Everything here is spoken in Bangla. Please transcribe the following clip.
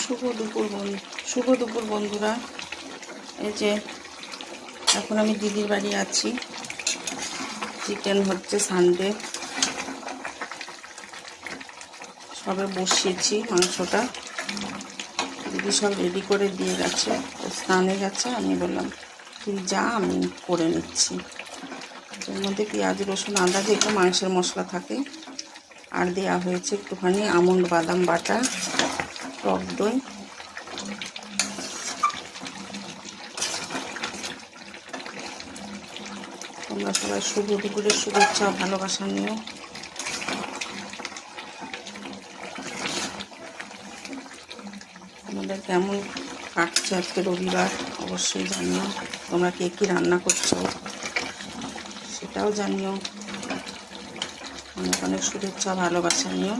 শুভ দুপুর বন্ধুরা। এই যে এখন আমি দিদির বাড়ি আছি। চিকেন হচ্ছে, সানডে সবে বসিয়েছি মাংসটা। দিদি সব রেডি করে দিয়ে গেছে, ও স্নানে গেছে। আমি বললাম তুই যা, আমি করে নিচ্ছি। এর মধ্যে পেঁয়াজ রসুন আদা যেগুলো মাংসের মশলা থাকে, আর দেওয়া হয়েছে একটুখানি আমন্ড বাদাম বাটা, টক দই। তোমরা সবাই শুভ দুপুরের শুভেচ্ছা ভালোবাসা নিও। আমাদের কেমন কাটছে আজকে রবিবার অবশ্যই জানিও। তোমরা কে কী রান্না করছো সেটাও জানিও। অনেক অনেক শুভেচ্ছা ভালোবাসা নিও।